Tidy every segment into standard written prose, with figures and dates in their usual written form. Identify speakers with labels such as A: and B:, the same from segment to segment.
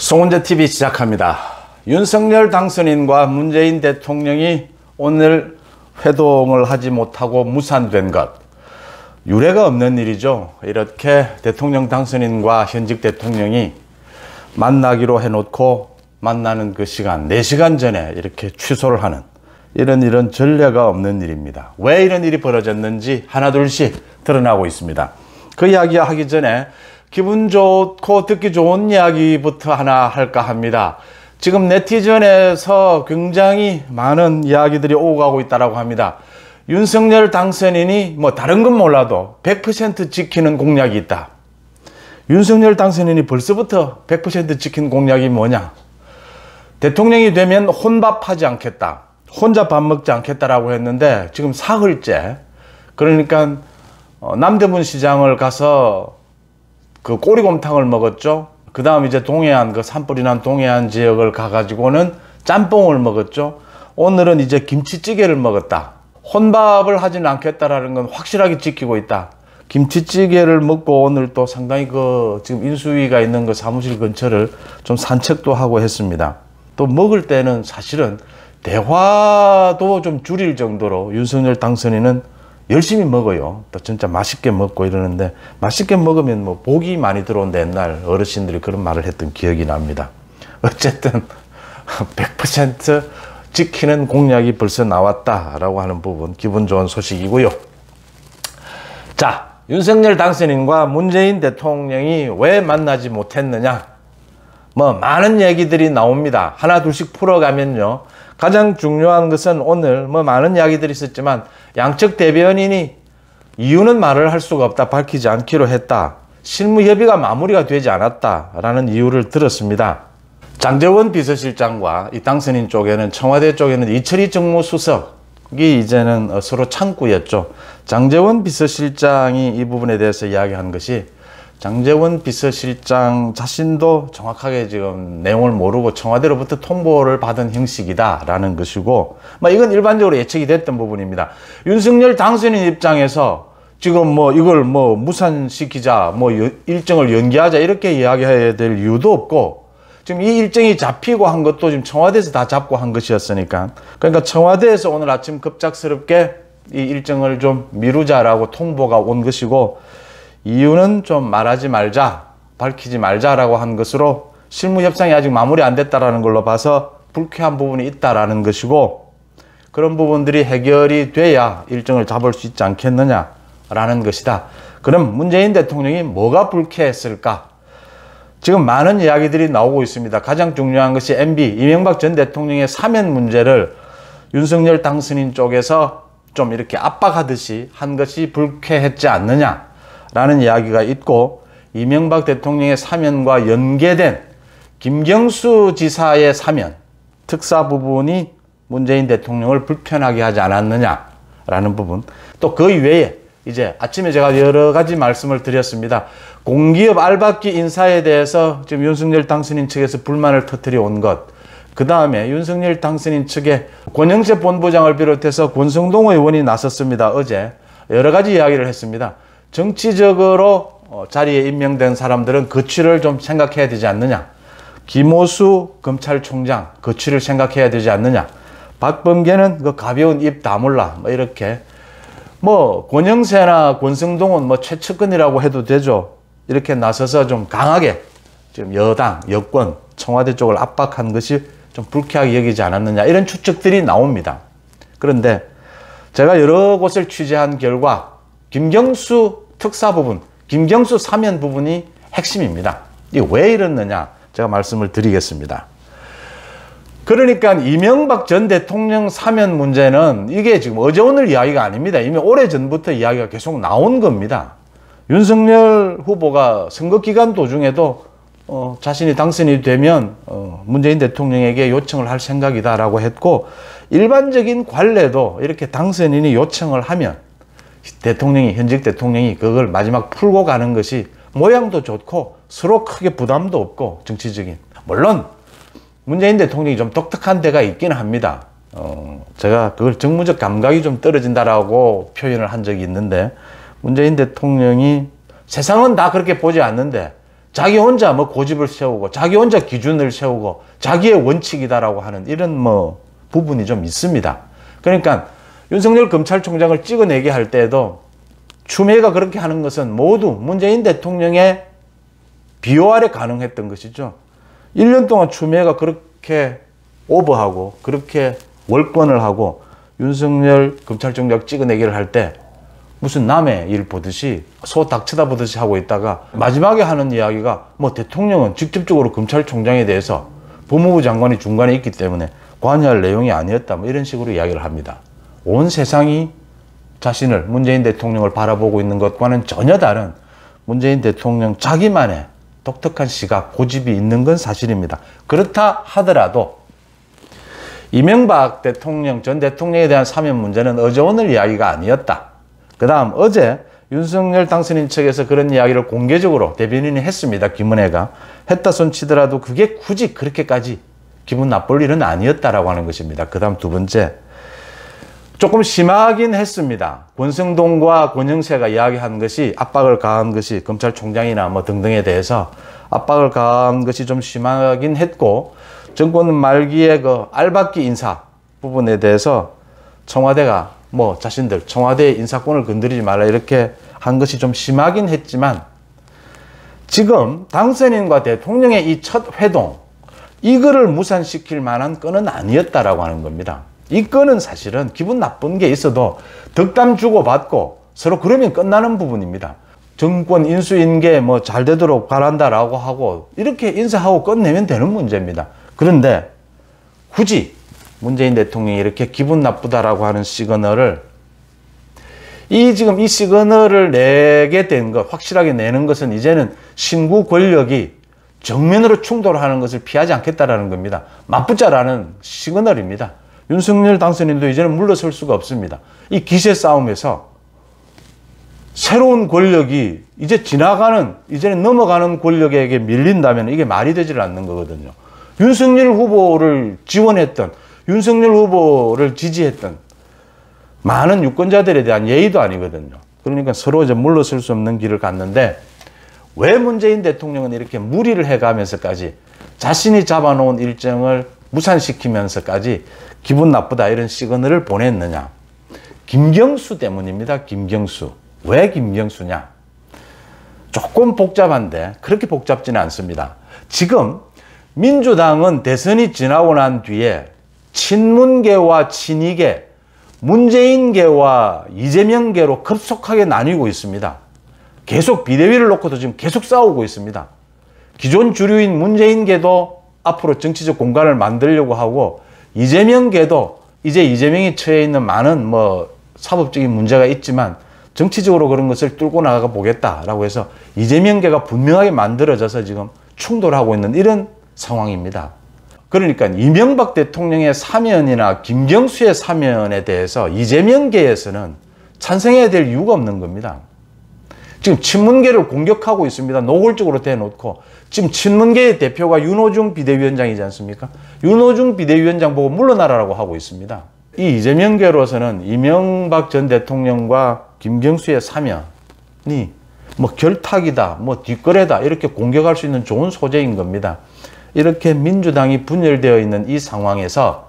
A: 송은재 TV 시작합니다. 윤석열 당선인과 문재인 대통령이 오늘 회동을 하지 못하고 무산된 것, 유례가 없는 일이죠. 이렇게 대통령 당선인과 현직 대통령이 만나기로 해놓고 만나는 그 시간, 4시간 전에 이렇게 취소를 하는 이런 전례가 없는 일입니다. 왜 이런 일이 벌어졌는지 하나둘씩 드러나고 있습니다. 그 이야기 하기 전에 기분 좋고 듣기 좋은 이야기부터 하나 할까 합니다. 지금 네티즌에서 굉장히 많은 이야기들이 오고 가고 있다고 합니다. 윤석열 당선인이 다른 건 몰라도 100% 지키는 공약이 있다. 윤석열 당선인이 벌써부터 100% 지킨 공약이 뭐냐? 대통령이 되면 혼밥하지 않겠다. 혼자 밥 먹지 않겠다라고 했는데 지금 사흘째, 그러니까 남대문 시장을 가서 그 꼬리곰탕을 먹었죠. 그 다음 이제 동해안, 그 산불이 난 동해안 지역을 가가지고는 짬뽕을 먹었죠. 오늘은 이제 김치찌개를 먹었다. 혼밥을 하지는 않겠다라는 건 확실하게 지키고 있다. 김치찌개를 먹고 오늘 또 상당히 지금 인수위가 있는 그 사무실 근처를 좀 산책도 하고 했습니다. 또 먹을 때는 사실은 대화도 좀 줄일 정도로 윤석열 당선인은 열심히 먹어요. 또 진짜 맛있게 먹고 이러는데, 맛있게 먹으면 복이 많이 들어온다. 옛날 어르신들이 그런 말을 했던 기억이 납니다. 어쨌든 100% 지키는 공약이 벌써 나왔다라고 하는 부분, 기분 좋은 소식이고요. 자, 윤석열 당선인과 문재인 대통령이 왜 만나지 못했느냐? 많은 얘기들이 나옵니다. 하나 둘씩 풀어가면요, 가장 중요한 것은 오늘 많은 이야기들이 있었지만 양측 대변인이 이유는 말을 할 수가 없다, 밝히지 않기로 했다, 실무 협의가 마무리가 되지 않았다라는 이유를 들었습니다. 장제원 비서실장과 이 당선인 쪽에는, 청와대 쪽에는 이철희 정무수석이 이제는 서로 창구였죠. 장제원 비서실장이 이 부분에 대해서 이야기한 것이, 장제원 비서실장 자신도 정확하게 지금 내용을 모르고 청와대로부터 통보를 받은 형식이다라는 것이고, 이건 일반적으로 예측이 됐던 부분입니다. 윤석열 당선인 입장에서 지금 이걸 무산시키자, 일정을 연기하자 이렇게 이야기해야 될 이유도 없고, 지금 이 일정이 잡히고 한 것도 지금 청와대에서 다 잡고 한 것이었으니까, 그러니까 청와대에서 오늘 아침 급작스럽게 이 일정을 좀 미루자라고 통보가 온 것이고, 이유는 좀 말하지 말자, 밝히지 말자라고 한 것으로 실무 협상이 아직 마무리 안 됐다라는 걸로 봐서 불쾌한 부분이 있다라는 것이고, 그런 부분들이 해결이 돼야 일정을 잡을 수 있지 않겠느냐라는 것이다. 그럼 문재인 대통령이 뭐가 불쾌했을까? 지금 많은 이야기들이 나오고 있습니다. 가장 중요한 것이 MB, 이명박 전 대통령의 사면 문제를 윤석열 당선인 쪽에서 좀 이렇게 압박하듯이 한 것이 불쾌했지 않느냐 라는 이야기가 있고, 이명박 대통령의 사면과 연계된 김경수 지사의 사면, 특사 부분이 문재인 대통령을 불편하게 하지 않았느냐라는 부분, 또 그 이외에 이제 아침에 제가 여러 가지 말씀을 드렸습니다. 공기업 알박기 인사에 대해서 지금 윤석열 당선인 측에서 불만을 터뜨려 온 것, 그 다음에 윤석열 당선인 측에 권영세 본부장을 비롯해서 권성동 의원이 나섰습니다. 어제 여러 가지 이야기를 했습니다. 정치적으로 자리에 임명된 사람들은 거취를 좀 생각해야 되지 않느냐. 김호수 검찰총장 거취를 생각해야 되지 않느냐. 박범계는 그 가벼운 입 다물라. 이렇게. 권영세나 권성동은 최측근이라고 해도 되죠. 이렇게 나서서 좀 강하게 지금 여당, 여권, 청와대 쪽을 압박한 것이 좀 불쾌하게 여기지 않았느냐. 이런 추측들이 나옵니다. 그런데 제가 여러 곳을 취재한 결과 김경수 특사 부분, 김경수 사면 부분이 핵심입니다. 이게 왜 이랬느냐 제가 말씀을 드리겠습니다. 그러니까 이명박 전 대통령 사면 문제는 이게 지금 어제 오늘 이야기가 아닙니다. 이미 오래전부터 이야기가 계속 나온 겁니다. 윤석열 후보가 선거 기간 도중에도 자신이 당선이 되면 문재인 대통령에게 요청을 할 생각이다라고 했고, 일반적인 관례도 이렇게 당선인이 요청을 하면 현직 대통령이 그걸 마지막 풀고 가는 것이 모양도 좋고 서로 크게 부담도 없고 정치적인. 물론 문재인 대통령이 좀 독특한 데가 있긴 합니다. 제가 그걸 정무적 감각이 좀 떨어진다라고 표현을 한 적이 있는데, 문재인 대통령이 세상은 다 그렇게 보지 않는데 자기 혼자 뭐 고집을 세우고 자기 혼자 기준을 세우고 자기의 원칙이다라고 하는 이런 뭐 부분이 좀 있습니다. 그러니까 윤석열 검찰총장을 찍어내게 할 때에도 추미애가 그렇게 하는 것은 모두 문재인 대통령의 비호 아래 가능했던 것이죠. 1년 동안 추미애가 그렇게 오버하고 그렇게 월권을 하고 윤석열 검찰총장 찍어내기를 할 때 무슨 남의 일 보듯이 소 닭 쳐다보듯이 하고 있다가 마지막에 하는 이야기가 뭐 대통령은 직접적으로 검찰총장에 대해서 법무부 장관이 중간에 있기 때문에 관여할 내용이 아니었다 뭐 이런 식으로 이야기를 합니다. 온 세상이 자신을 문재인 대통령을 바라보고 있는 것과는 전혀 다른 문재인 대통령 자기만의 독특한 시각, 고집이 있는 건 사실입니다. 그렇다 하더라도 이명박 대통령, 전 대통령에 대한 사면 문제는 어제 오늘 이야기가 아니었다. 그 다음 어제 윤석열 당선인 측에서 그런 이야기를 공개적으로 대변인이 했습니다. 김은혜가. 했다 손 치더라도 그게 굳이 그렇게까지 기분 나쁠 일은 아니었다라고 하는 것입니다. 그 다음 두 번째. 조금 심하긴 했습니다. 권성동과 권영세가 이야기한 것이 압박을 가한 것이 검찰총장이나 뭐 등등에 대해서 압박을 가한 것이 좀 심하긴 했고 정권 말기에 그 알박기 인사 부분에 대해서 청와대가 뭐 자신들 청와대의 인사권을 건드리지 말라 이렇게 한 것이 좀 심하긴 했지만 지금 당선인과 대통령의 이 첫 회동 이거를 무산시킬 만한 건은 아니었다라고 하는 겁니다. 이 건은 사실은 기분 나쁜 게 있어도 덕담 주고받고 서로 그러면 끝나는 부분입니다. 정권 인수인계 뭐 잘 되도록 바란다라고 하고 이렇게 인사하고 끝내면 되는 문제입니다. 그런데 굳이 문재인 대통령이 이렇게 기분 나쁘다라고 하는 시그널을 지금 이 시그널을 내게 된 것, 확실하게 내는 것은 이제는 신구 권력이 정면으로 충돌하는 것을 피하지 않겠다라는 겁니다. 맞붙자라는 시그널입니다. 윤석열 당선인도 이제는 물러설 수가 없습니다. 이 기세 싸움에서 새로운 권력이 이제는 넘어가는 권력에게 밀린다면 이게 말이 되질 않는 거거든요. 윤석열 후보를 지원했던, 윤석열 후보를 지지했던 많은 유권자들에 대한 예의도 아니거든요. 그러니까 서로 이제 물러설 수 없는 길을 갔는데 왜 문재인 대통령은 이렇게 무리를 해가면서까지 자신이 잡아놓은 일정을 무산시키면서까지 기분 나쁘다 이런 시그널을 보냈느냐. 김경수 때문입니다. 김경수. 왜 김경수냐. 조금 복잡한데 그렇게 복잡지는 않습니다. 지금 민주당은 대선이 지나고 난 뒤에 친문계와 친이계, 문재인계와 이재명계로 급속하게 나뉘고 있습니다. 계속 비대위를 놓고도 지금 계속 싸우고 있습니다. 기존 주류인 문재인계도 앞으로 정치적 공간을 만들려고 하고 이재명계도 이제 이재명이 처해 있는 많은 사법적인 문제가 있지만 정치적으로 그런 것을 뚫고 나가 보겠다라고 해서 이재명계가 분명하게 만들어져서 지금 충돌하고 있는 이런 상황입니다. 그러니까 이명박 대통령의 사면이나 김경수의 사면에 대해서 이재명계에서는 찬성해야 될 이유가 없는 겁니다. 지금 친문계를 공격하고 있습니다. 노골적으로 대놓고 지금 친문계의 대표가 윤호중 비대위원장이지 않습니까? 윤호중 비대위원장 보고 물러나라고 하고 있습니다. 이 이재명계로서는 이명박 전 대통령과 김경수의 사면이 결탁이다, 뒷거래다 이렇게 공격할 수 있는 좋은 소재인 겁니다. 이렇게 민주당이 분열되어 있는 이 상황에서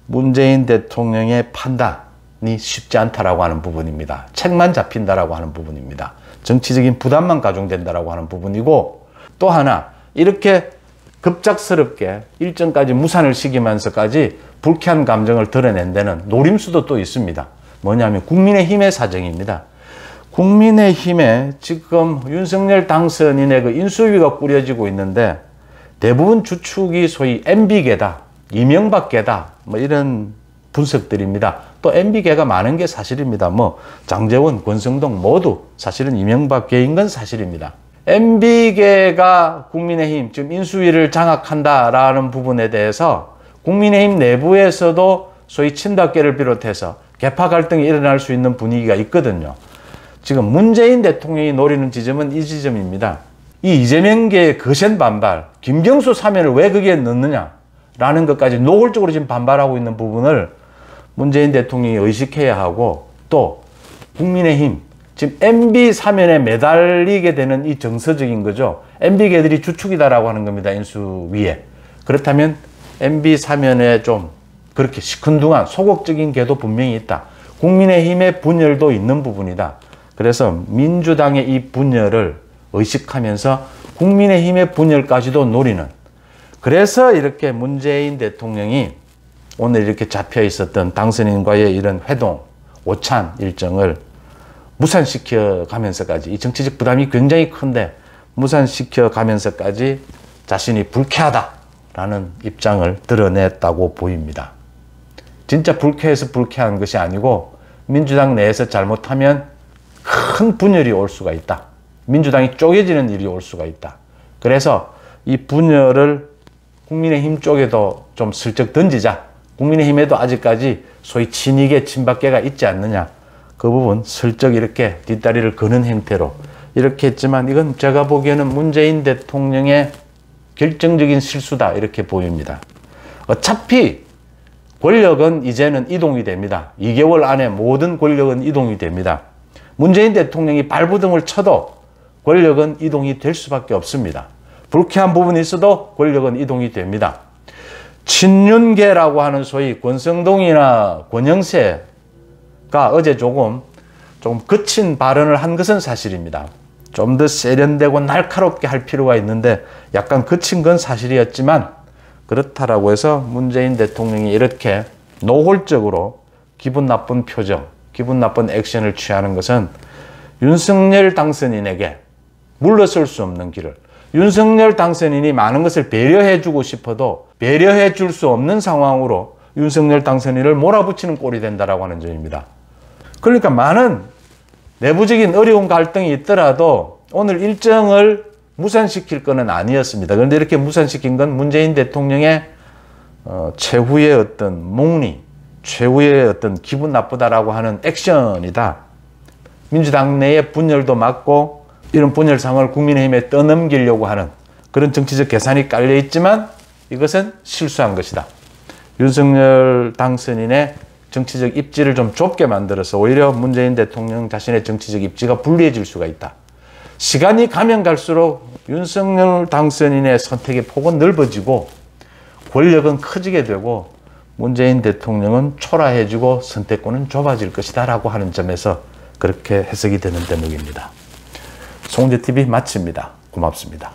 A: 문재인 대통령의 판단이 쉽지 않다라고 하는 부분입니다. 책만 잡힌다라고 하는 부분입니다. 정치적인 부담만 가중된다라고 하는 부분이고 또 하나 이렇게 급작스럽게 일정까지 무산을 시키면서까지 불쾌한 감정을 드러낸 데는 노림수도 또 있습니다. 뭐냐면 국민의힘의 사정입니다. 국민의힘에 지금 윤석열 당선인의 그 인수위가 꾸려지고 있는데 대부분 주축이 소위 MB계다, 이명박계다 이런 분석들입니다. 또 MB계가 많은 게 사실입니다. 장제원, 권성동 모두 사실은 이명박계인 건 사실입니다. MB계가 국민의힘 지금 인수위를 장악한다라는 부분에 대해서 국민의힘 내부에서도 소위 친박계를 비롯해서 계파 갈등이 일어날 수 있는 분위기가 있거든요. 지금 문재인 대통령이 노리는 지점은 이 지점입니다. 이 이재명계의 거센 반발, 김경수 사면을 왜 거기에 넣느냐라는 것까지 노골적으로 지금 반발하고 있는 부분을 문재인 대통령이 의식해야 하고 또 국민의힘 지금 MB 사면에 매달리게 되는 이 정서적인 거죠. MB계들이 주축이다라고 하는 겁니다. 인수위에. 그렇다면 MB 사면에 좀 그렇게 시큰둥한 소극적인 계도 분명히 있다. 국민의힘의 분열도 있는 부분이다. 그래서 민주당의 이 분열을 의식하면서 국민의힘의 분열까지도 노리는, 그래서 이렇게 문재인 대통령이 오늘 이렇게 잡혀 있었던 당선인과의 이런 회동, 오찬 일정을 무산시켜 가면서까지, 이 정치적 부담이 굉장히 큰데 무산시켜 가면서까지 자신이 불쾌하다라는 입장을 드러냈다고 보입니다. 진짜 불쾌해서 불쾌한 것이 아니고 민주당 내에서 잘못하면 큰 분열이 올 수가 있다. 민주당이 쪼개지는 일이 올 수가 있다. 그래서 이 분열을 국민의힘 쪽에도 좀 슬쩍 던지자. 국민의힘에도 아직까지 소위 친이계, 친박계가 있지 않느냐. 그 부분 슬쩍 이렇게 뒷다리를 거는 형태로 이렇게 했지만 이건 제가 보기에는 문재인 대통령의 결정적인 실수다 이렇게 보입니다. 어차피 권력은 이제는 이동이 됩니다. 2개월 안에 모든 권력은 이동이 됩니다. 문재인 대통령이 발부등을 쳐도 권력은 이동이 될 수밖에 없습니다. 불쾌한 부분이 있어도 권력은 이동이 됩니다. 친윤계라고 하는 소위 권성동이나 권영세가 어제 조금 거친 발언을 한 것은 사실입니다. 좀 더 세련되고 날카롭게 할 필요가 있는데 약간 거친 건 사실이었지만, 그렇다라고 해서 문재인 대통령이 이렇게 노골적으로 기분 나쁜 표정, 기분 나쁜 액션을 취하는 것은 윤석열 당선인에게 물러설 수 없는 길을, 윤석열 당선인이 많은 것을 배려해 주고 싶어도 배려해 줄 수 없는 상황으로 윤석열 당선인을 몰아붙이는 꼴이 된다라고 하는 점입니다. 그러니까 많은 내부적인 어려운 갈등이 있더라도 오늘 일정을 무산시킬 것은 아니었습니다. 그런데 이렇게 무산시킨 건 문재인 대통령의 최후의 어떤 몽리, 최후의 어떤 기분 나쁘다라고 하는 액션이다. 민주당 내의 분열도 막고 이런 분열 상황을 국민의힘에 떠넘기려고 하는 그런 정치적 계산이 깔려 있지만 이것은 실수한 것이다. 윤석열 당선인의 정치적 입지를 좀 좁게 만들어서 오히려 문재인 대통령 자신의 정치적 입지가 불리해질 수가 있다. 시간이 가면 갈수록 윤석열 당선인의 선택의 폭은 넓어지고 권력은 커지게 되고 문재인 대통령은 초라해지고 선택권은 좁아질 것이다 라고 하는 점에서 그렇게 해석이 되는 대목입니다. 송재TV 마칩니다. 고맙습니다.